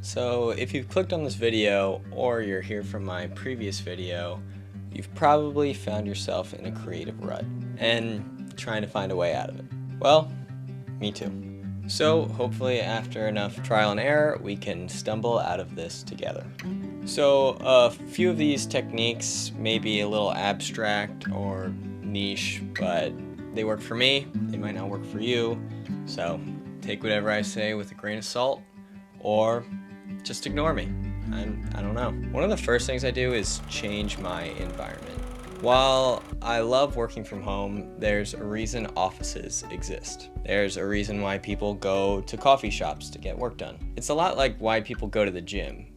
So if you've clicked on this video or you're here from my previous video, you've probably found yourself in a creative rut and trying to find a way out of it. Well, me too. So hopefully after enough trial and error, we can stumble out of this together. So a few of these techniques may be a little abstract or niche, but they work for me. They might not work for you. So take whatever I say with a grain of salt, or just ignore me. I don't know. One of the first things I do is change my environment. While I love working from home, there's a reason offices exist. There's a reason why people go to coffee shops to get work done. It's a lot like why people go to the gym.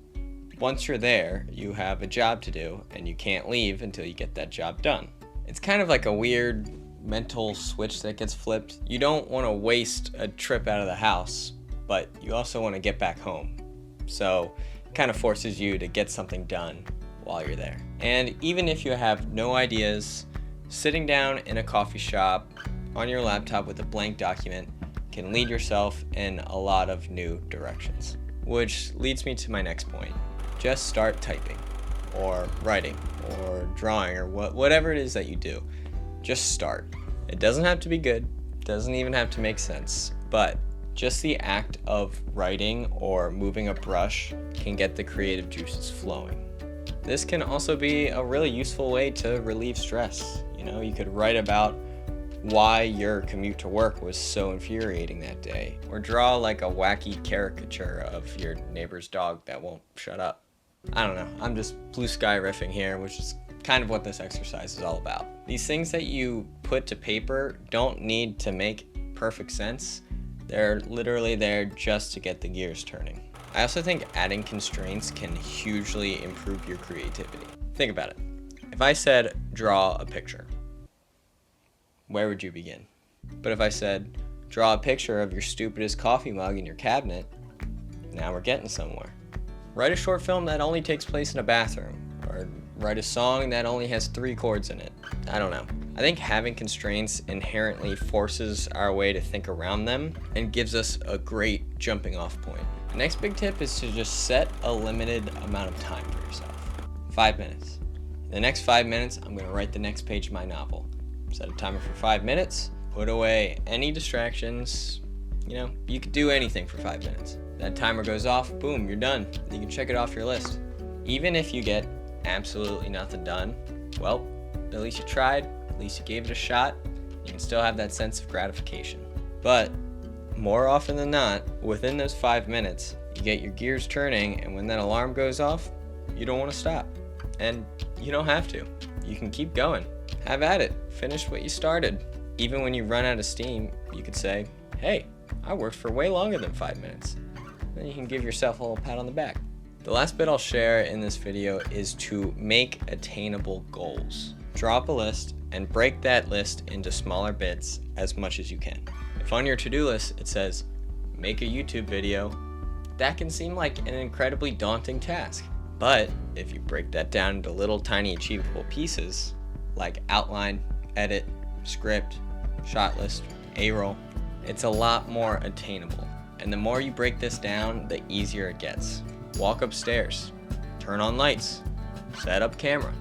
Once you're there, you have a job to do, and you can't leave until you get that job done. It's kind of like a weird mental switch that gets flipped. You don't want to waste a trip out of the house, but you also want to get back home. So it kind of forces you to get something done while you're there. And even if you have no ideas, sitting down in a coffee shop on your laptop with a blank document can lead yourself in a lot of new directions. Which leads me to my next point. Just start typing, or writing, or drawing, or whatever it is that you do. Just start. It doesn't have to be good, doesn't even have to make sense, but just the act of writing or moving a brush can get the creative juices flowing. This can also be a really useful way to relieve stress. You could write about why your commute to work was so infuriating that day, or draw like a wacky caricature of your neighbor's dog that won't shut up. I don't know, I'm just blue sky riffing here, which is kind of what this exercise is all about. These things that you put to paper don't need to make perfect sense. They're literally there just to get the gears turning. I also think adding constraints can hugely improve your creativity. Think about it. If I said, draw a picture, where would you begin? But if I said, draw a picture of your stupidest coffee mug in your cabinet, now we're getting somewhere. Write a short film that only takes place in a bathroom, or write a song that only has 3 chords in it. I don't know. I think having constraints inherently forces our way to think around them and gives us a great jumping off point. The next big tip is to just set a limited amount of time for yourself. 5 minutes. In the next 5 minutes, I'm going to write the next page of my novel. Set a timer for 5 minutes, put away any distractions. You could do anything for 5 minutes. That timer goes off, boom, you're done. You can check it off your list. Even if you get absolutely nothing done, well, at least you tried, at least you gave it a shot. You can still have that sense of gratification. But more often than not, within those 5 minutes, you get your gears turning, and when that alarm goes off, you don't want to stop. And you don't have to. You can keep going. Have at it. Finish what you started. Even when you run out of steam, you could say, hey, I worked for way longer than 5 minutes. Then you can give yourself a little pat on the back. The last bit I'll share in this video is to make attainable goals. Draw up a list and break that list into smaller bits as much as you can. If on your to-do list it says, make a YouTube video, that can seem like an incredibly daunting task. But if you break that down into little tiny achievable pieces, like outline, edit, script, shot list, A-roll, it's a lot more attainable. And the more you break this down, the easier it gets. Walk upstairs, turn on lights, set up camera,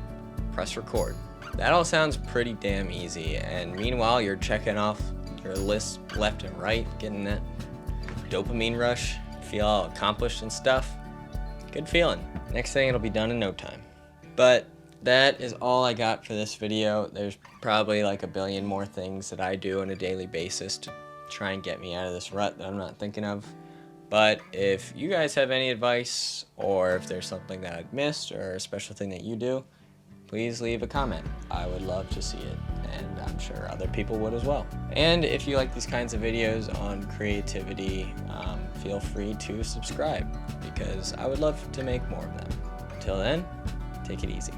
press record. That all sounds pretty damn easy, and meanwhile you're checking off your list left and right, getting that dopamine rush, feel all accomplished and stuff. Good feeling. Next thing, it'll be done in no time. But that is all I got for this video. There's probably like a billion more things that I do on a daily basis to try and get me out of this rut that I'm not thinking of. But if you guys have any advice, or if there's something that I've missed, or a special thing that you do, please leave a comment. I would love to see it, and I'm sure other people would as well. And if you like these kinds of videos on creativity, feel free to subscribe, because I would love to make more of them. Until then, take it easy.